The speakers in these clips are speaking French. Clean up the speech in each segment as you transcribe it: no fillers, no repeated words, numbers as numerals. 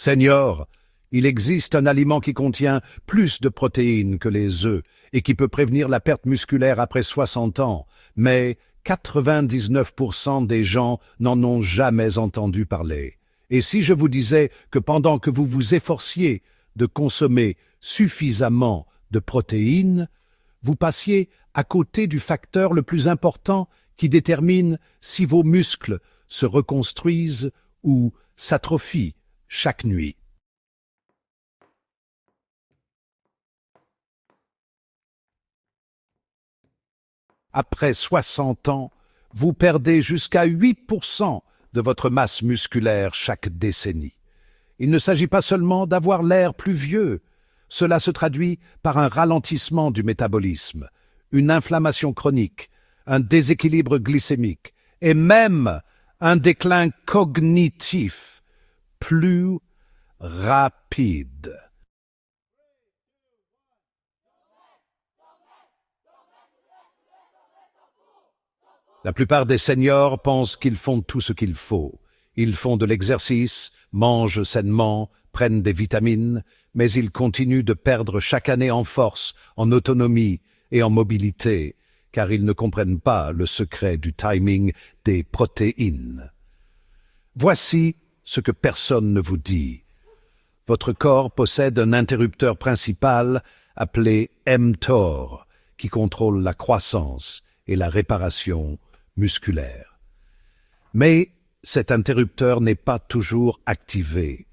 Seigneur, il existe un aliment qui contient plus de protéines que les œufs et qui peut prévenir la perte musculaire après 60 ans, mais 99% des gens n'en ont jamais entendu parler. Et si je vous disais que pendant que vous vous efforciez de consommer suffisamment de protéines, vous passiez à côté du facteur le plus important qui détermine si vos muscles se reconstruisent ou s'atrophient chaque nuit. Après 60 ans, vous perdez jusqu'à 8% de votre masse musculaire chaque décennie. Il ne s'agit pas seulement d'avoir l'air plus vieux, cela se traduit par un ralentissement du métabolisme, une inflammation chronique, un déséquilibre glycémique et même un déclin cognitif plus rapide. La plupart des seniors pensent qu'ils font tout ce qu'il faut. Ils font de l'exercice, mangent sainement, prennent des vitamines, mais ils continuent de perdre chaque année en force, en autonomie et en mobilité, car ils ne comprennent pas le secret du timing des protéines. Voici ce que personne ne vous dit. Votre corps possède un interrupteur principal appelé mTOR, qui contrôle la croissance et la réparation musculaire. Mais cet interrupteur n'est pas toujours activé.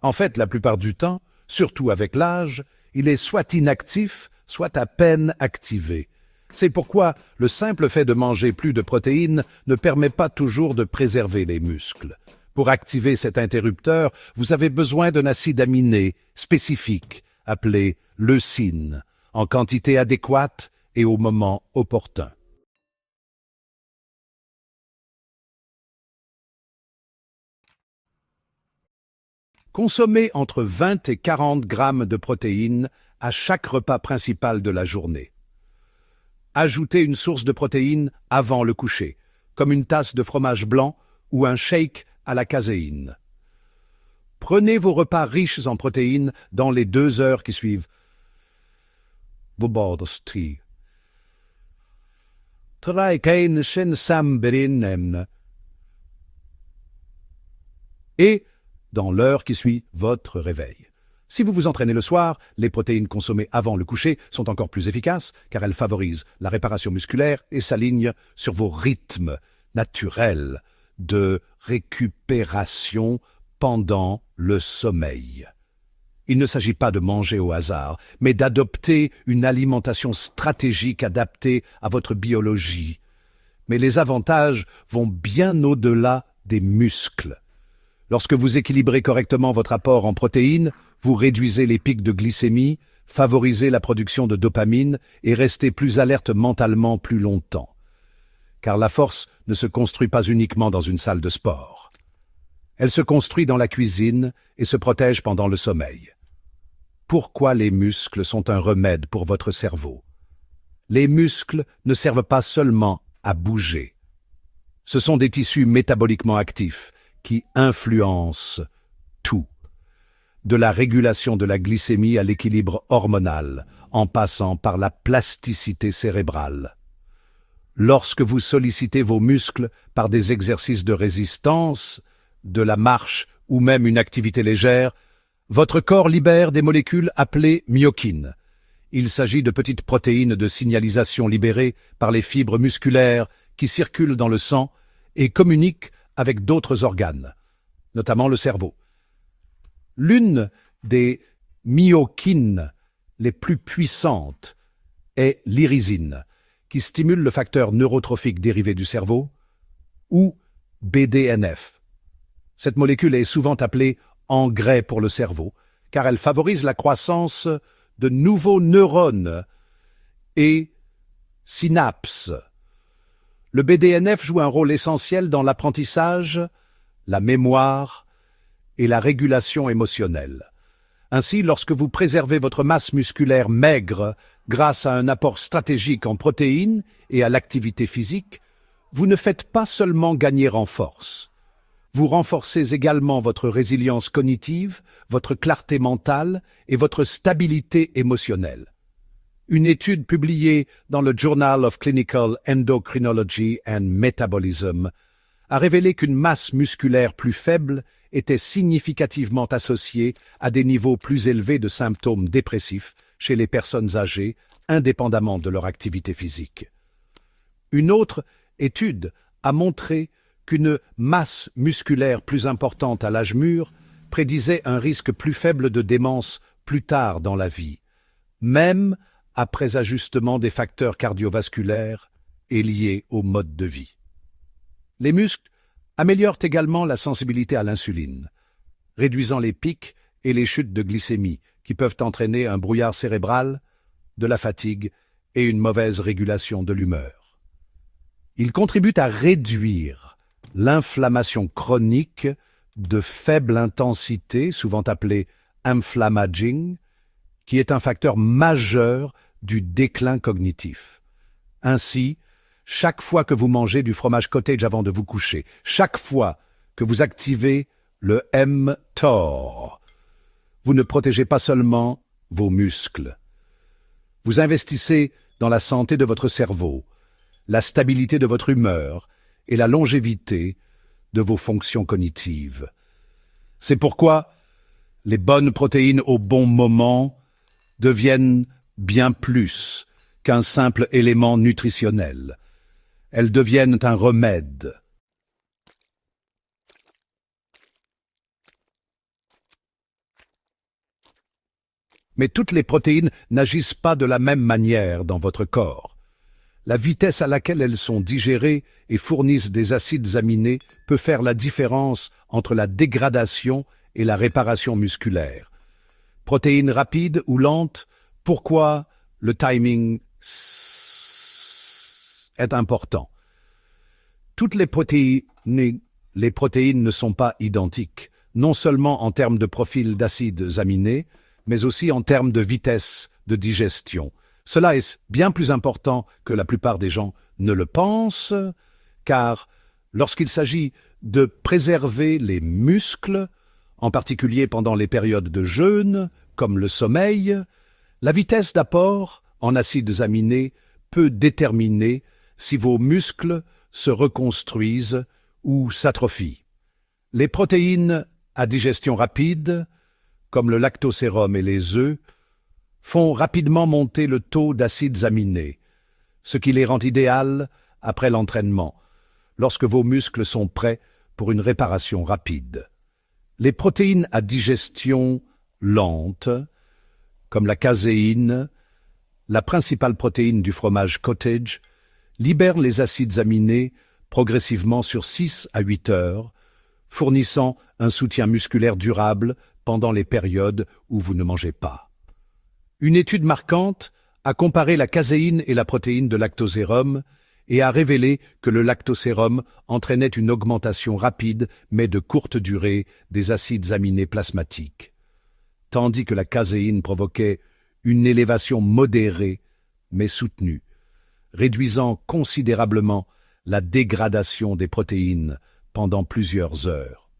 En fait, la plupart du temps, surtout avec l'âge, il est soit inactif, soit à peine activé. C'est pourquoi le simple fait de manger plus de protéines ne permet pas toujours de préserver les muscles. Pour activer cet interrupteur, vous avez besoin d'un acide aminé spécifique, appelé leucine, en quantité adéquate et au moment opportun. Consommez entre 20 et 40 grammes de protéines à chaque repas principal de la journée. Ajoutez une source de protéines avant le coucher, comme une tasse de fromage blanc ou un shake à la caséine. Prenez vos repas riches en protéines dans les 2 heures qui suivent. Et dans l'heure qui suit votre réveil. Si vous vous entraînez le soir, les protéines consommées avant le coucher sont encore plus efficaces car elles favorisent la réparation musculaire et s'alignent sur vos rythmes naturels de récupération pendant le sommeil. Il ne s'agit pas de manger au hasard, mais d'adopter une alimentation stratégique adaptée à votre biologie. Mais les avantages vont bien au-delà des muscles. Lorsque vous équilibrez correctement votre apport en protéines, vous réduisez les pics de glycémie, favorisez la production de dopamine et restez plus alerte mentalement plus longtemps. Car la force ne se construit pas uniquement dans une salle de sport. Elle se construit dans la cuisine et se protège pendant le sommeil. Pourquoi les muscles sont un remède pour votre cerveau? Les muscles ne servent pas seulement à bouger. Ce sont des tissus métaboliquement actifs qui influencent tout, de la régulation de la glycémie à l'équilibre hormonal, en passant par la plasticité cérébrale. Lorsque vous sollicitez vos muscles par des exercices de résistance, de la marche ou même une activité légère, votre corps libère des molécules appelées myokines. Il s'agit de petites protéines de signalisation libérées par les fibres musculaires qui circulent dans le sang et communiquent avec d'autres organes, notamment le cerveau. L'une des myokines les plus puissantes est l'irisine, qui stimule le facteur neurotrophique dérivé du cerveau, ou BDNF. Cette molécule est souvent appelée engrais pour le cerveau, car elle favorise la croissance de nouveaux neurones et synapses. Le BDNF joue un rôle essentiel dans l'apprentissage, la mémoire et la régulation émotionnelle. Ainsi, lorsque vous préservez votre masse musculaire maigre grâce à un apport stratégique en protéines et à l'activité physique, vous ne faites pas seulement gagner en force. Vous renforcez également votre résilience cognitive, votre clarté mentale et votre stabilité émotionnelle. Une étude publiée dans le Journal of Clinical Endocrinology and Metabolism a révélé qu'une masse musculaire plus faible était significativement associée à des niveaux plus élevés de symptômes dépressifs chez les personnes âgées, indépendamment de leur activité physique. Une autre étude a montré qu'une masse musculaire plus importante à l'âge mûr prédisait un risque plus faible de démence plus tard dans la vie, même après ajustement des facteurs cardiovasculaires et liés au mode de vie. Les muscles améliorent également la sensibilité à l'insuline, réduisant les pics et les chutes de glycémie qui peuvent entraîner un brouillard cérébral, de la fatigue et une mauvaise régulation de l'humeur. Ils contribuent à réduire l'inflammation chronique de faible intensité, souvent appelée inflammaging, qui est un facteur majeur du déclin cognitif. Ainsi, chaque fois que vous mangez du fromage cottage avant de vous coucher, chaque fois que vous activez le mTOR, vous ne protégez pas seulement vos muscles. Vous investissez dans la santé de votre cerveau, la stabilité de votre humeur et la longévité de vos fonctions cognitives. C'est pourquoi les bonnes protéines au bon moment deviennent bien plus qu'un simple élément nutritionnel. Elles deviennent un remède. Mais toutes les protéines n'agissent pas de la même manière dans votre corps. La vitesse à laquelle elles sont digérées et fournissent des acides aminés peut faire la différence entre la dégradation et la réparation musculaire. Protéines rapides ou lentes, pourquoi le timing est important. Toutes les protéines ne sont pas identiques, non seulement en termes de profil d'acides aminés, mais aussi en termes de vitesse de digestion. Cela est bien plus important que la plupart des gens ne le pensent, car lorsqu'il s'agit de préserver les muscles, en particulier pendant les périodes de jeûne, comme le sommeil, la vitesse d'apport en acides aminés peut déterminer si vos muscles se reconstruisent ou s'atrophient. Les protéines à digestion rapide, comme le lactosérum et les œufs, font rapidement monter le taux d'acides aminés, ce qui les rend idéales après l'entraînement, lorsque vos muscles sont prêts pour une réparation rapide. Les protéines à digestion lente, comme la caséine, la principale protéine du fromage cottage, libèrent les acides aminés progressivement sur 6 à 8 heures, fournissant un soutien musculaire durable pendant les périodes où vous ne mangez pas. Une étude marquante a comparé la caséine et la protéine de lactosérum et a révélé que le lactosérum entraînait une augmentation rapide mais de courte durée des acides aminés plasmatiques, tandis que la caséine provoquait une élévation modérée mais soutenue, réduisant considérablement la dégradation des protéines pendant plusieurs heures.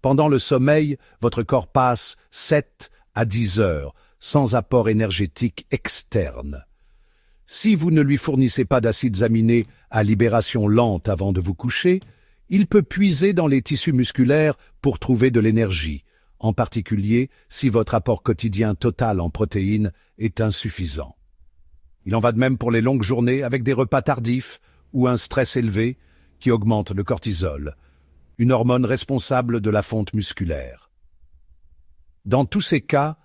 Pendant le sommeil, votre corps passe 7 à 10 heures sans apport énergétique externe. Si vous ne lui fournissez pas d'acides aminés à libération lente avant de vous coucher, il peut puiser dans les tissus musculaires pour trouver de l'énergie, en particulier si votre apport quotidien total en protéines est insuffisant. Il en va de même pour les longues journées avec des repas tardifs ou un stress élevé qui augmente le cortisol, une hormone responsable de la fonte musculaire. Dans tous ces cas,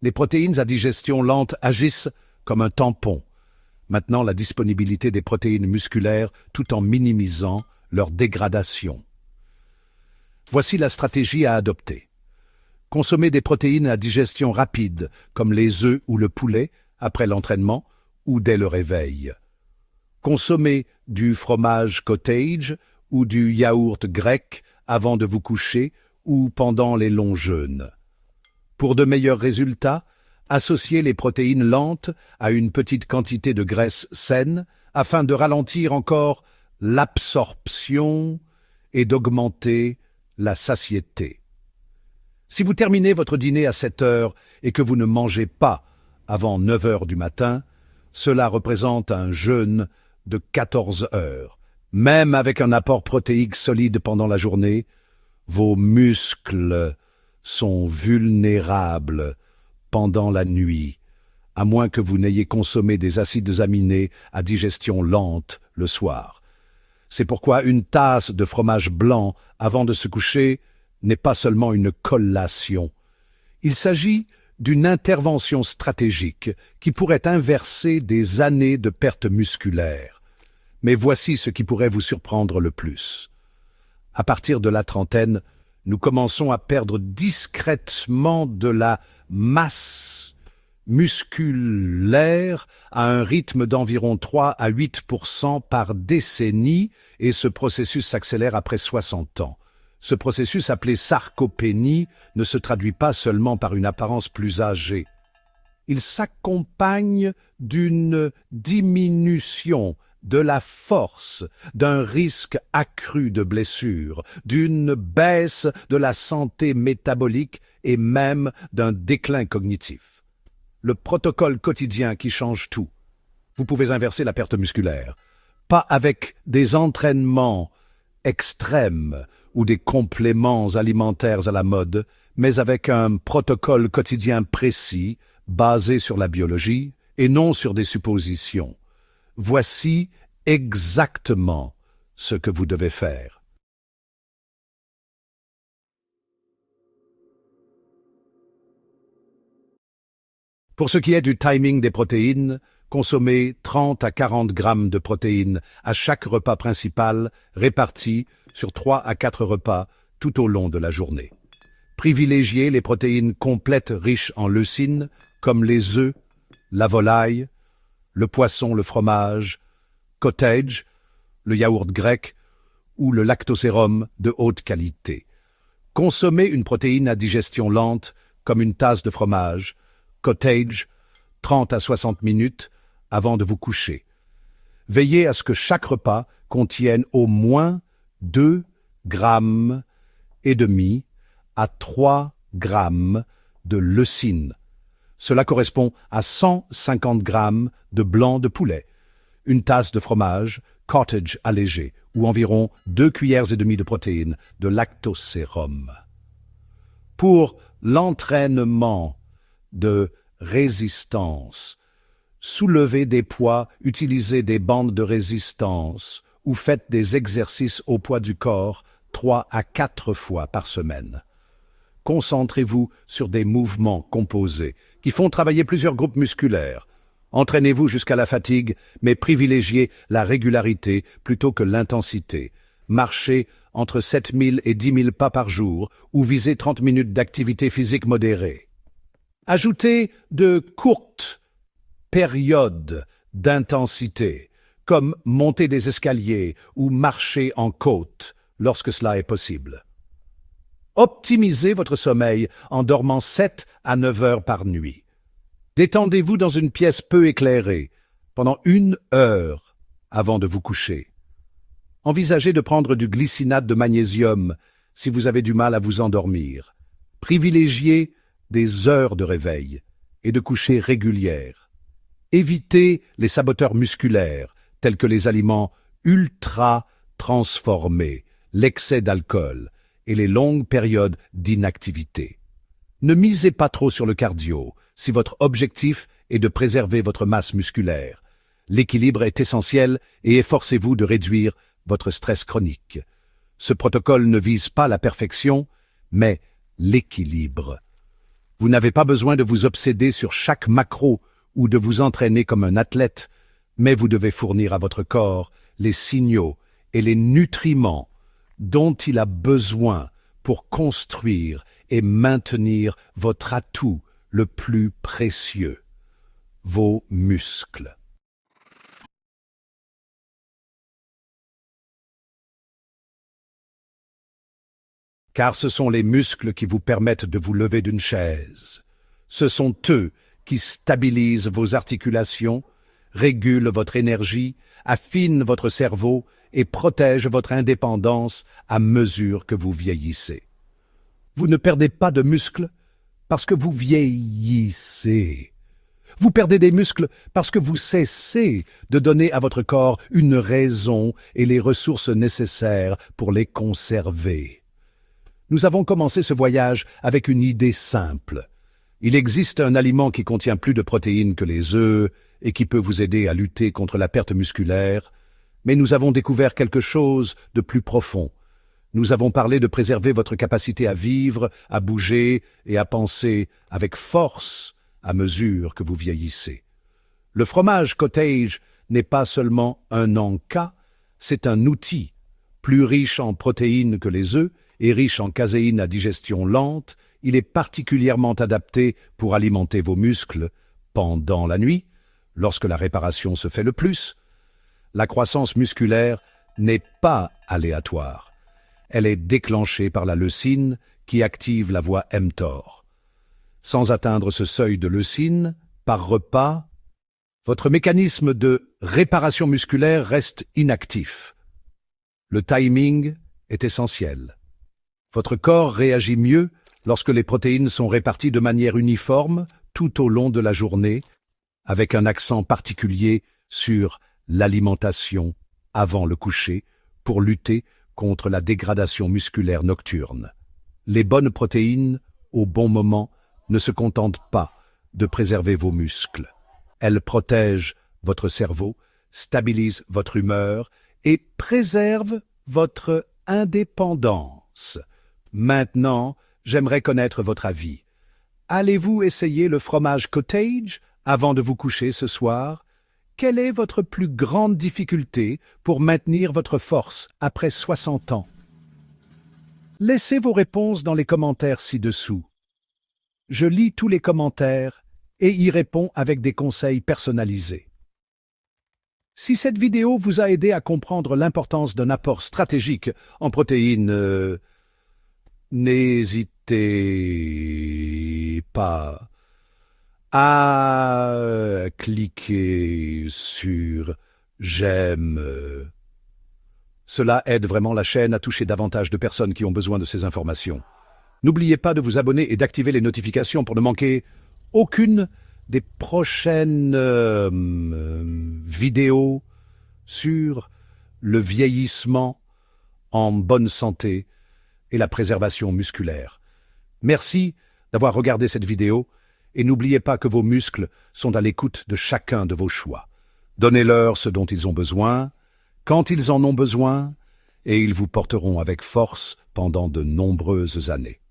les protéines à digestion lente agissent comme un tampon, maintenant la disponibilité des protéines musculaires tout en minimisant leur dégradation. Voici la stratégie à adopter. Consommer des protéines à digestion rapide, comme les œufs ou le poulet, après l'entraînement ou dès le réveil. Consommer du fromage cottage ou du yaourt grec avant de vous coucher ou pendant les longs jeûnes. Pour de meilleurs résultats, associez les protéines lentes à une petite quantité de graisse saine afin de ralentir encore l'absorption et d'augmenter la satiété. Si vous terminez votre dîner à 7 heures et que vous ne mangez pas avant 9 heures du matin, cela représente un jeûne de 14 heures. Même avec un apport protéique solide pendant la journée, vos muscles sont vulnérables pendant la nuit, à moins que vous n'ayez consommé des acides aminés à digestion lente le soir. C'est pourquoi une tasse de fromage blanc avant de se coucher n'est pas seulement une collation. Il s'agit d'une intervention stratégique qui pourrait inverser des années de perte musculaire. Mais voici ce qui pourrait vous surprendre le plus. À partir de la trentaine, nous commençons à perdre discrètement de la masse musculaire à un rythme d'environ 3 à 8% par décennie et ce processus s'accélère après 60 ans. Ce processus appelé sarcopénie ne se traduit pas seulement par une apparence plus âgée. Il s'accompagne d'une diminution de la force, d'un risque accru de blessure, d'une baisse de la santé métabolique et même d'un déclin cognitif. Le protocole quotidien qui change tout. Vous pouvez inverser la perte musculaire, pas avec des entraînements extrêmes ou des compléments alimentaires à la mode, mais avec un protocole quotidien précis, basé sur la biologie et non sur des suppositions. Voici exactement ce que vous devez faire. Pour ce qui est du timing des protéines, consommez 30 à 40 grammes de protéines à chaque repas principal répartis sur 3 à 4 repas tout au long de la journée. Privilégiez les protéines complètes riches en leucine, comme les œufs, la volaille, le poisson, le fromage, cottage, le yaourt grec ou le lactosérum de haute qualité. Consommez une protéine à digestion lente, comme une tasse de fromage, cottage, 30 à 60 minutes avant de vous coucher. Veillez à ce que chaque repas contienne au moins 2 grammes et demi à 3 grammes de leucine. Cela correspond à 150 grammes de blanc de poulet, une tasse de fromage, cottage allégé, ou environ 2 cuillères et demie de protéines, de lactosérum. Pour l'entraînement de résistance, soulevez des poids, utilisez des bandes de résistance ou faites des exercices au poids du corps 3 à 4 fois par semaine. Concentrez-vous sur des mouvements composés qui font travailler plusieurs groupes musculaires. Entraînez-vous jusqu'à la fatigue, mais privilégiez la régularité plutôt que l'intensité. Marchez entre 7000 et 10 000 pas par jour ou visez 30 minutes d'activité physique modérée. Ajoutez de courtes périodes d'intensité, comme monter des escaliers ou marcher en côte lorsque cela est possible. Optimisez votre sommeil en dormant 7 à 9 heures par nuit. Détendez-vous dans une pièce peu éclairée pendant 1 heure avant de vous coucher. Envisagez de prendre du glycinate de magnésium si vous avez du mal à vous endormir. Privilégiez des heures de réveil et de coucher régulières. Évitez les saboteurs musculaires tels que les aliments ultra transformés, l'excès d'alcool et les longues périodes d'inactivité. Ne misez pas trop sur le cardio si votre objectif est de préserver votre masse musculaire. L'équilibre est essentiel et efforcez-vous de réduire votre stress chronique. Ce protocole ne vise pas la perfection, mais l'équilibre. Vous n'avez pas besoin de vous obséder sur chaque macro ou de vous entraîner comme un athlète, mais vous devez fournir à votre corps les signaux et les nutriments dont il a besoin pour construire et maintenir votre atout le plus précieux, vos muscles. car ce sont les muscles qui vous permettent de vous lever d'une chaise. Ce sont eux qui stabilisent vos articulations, régulent votre énergie, affinent votre cerveau et protègent votre indépendance à mesure que vous vieillissez. Vous ne perdez pas de muscles parce que vous vieillissez. Vous perdez des muscles parce que vous cessez de donner à votre corps une raison et les ressources nécessaires pour les conserver. Nous avons commencé ce voyage avec une idée simple. Il existe un aliment qui contient plus de protéines que les œufs et qui peut vous aider à lutter contre la perte musculaire, mais nous avons découvert quelque chose de plus profond. Nous avons parlé de préserver votre capacité à vivre, à bouger et à penser avec force à mesure que vous vieillissez. Le fromage cottage n'est pas seulement un en-cas, c'est un outil, plus riche en protéines que les œufs et riche en caséine à digestion lente. Il est particulièrement adapté pour alimenter vos muscles pendant la nuit, lorsque la réparation se fait le plus. La croissance musculaire n'est pas aléatoire. Elle est déclenchée par la leucine qui active la voie mTOR. Sans atteindre ce seuil de leucine, par repas, votre mécanisme de réparation musculaire reste inactif. Le timing est essentiel. Votre corps réagit mieux lorsque les protéines sont réparties de manière uniforme tout au long de la journée, avec un accent particulier sur l'alimentation avant le coucher pour lutter contre la dégradation musculaire nocturne. Les bonnes protéines, au bon moment, ne se contentent pas de préserver vos muscles. Elles protègent votre cerveau, stabilisent votre humeur et préservent votre indépendance. Maintenant, j'aimerais connaître votre avis. Allez-vous essayer le fromage cottage avant de vous coucher ce soir? Quelle est votre plus grande difficulté pour maintenir votre force après 60 ans? Laissez vos réponses dans les commentaires ci-dessous. Je lis tous les commentaires et y réponds avec des conseils personnalisés. Si cette vidéo vous a aidé à comprendre l'importance d'un apport stratégique en protéines, n'hésitez pas à cliquer sur j'aime. Cela aide vraiment la chaîne à toucher davantage de personnes qui ont besoin de ces informations. N'oubliez pas de vous abonner et d'activer les notifications pour ne manquer aucune des prochaines vidéos sur le vieillissement en bonne santé et la préservation musculaire. Merci d'avoir regardé cette vidéo et n'oubliez pas que vos muscles sont à l'écoute de chacun de vos choix. Donnez-leur ce dont ils ont besoin, quand ils en ont besoin, et ils vous porteront avec force pendant de nombreuses années.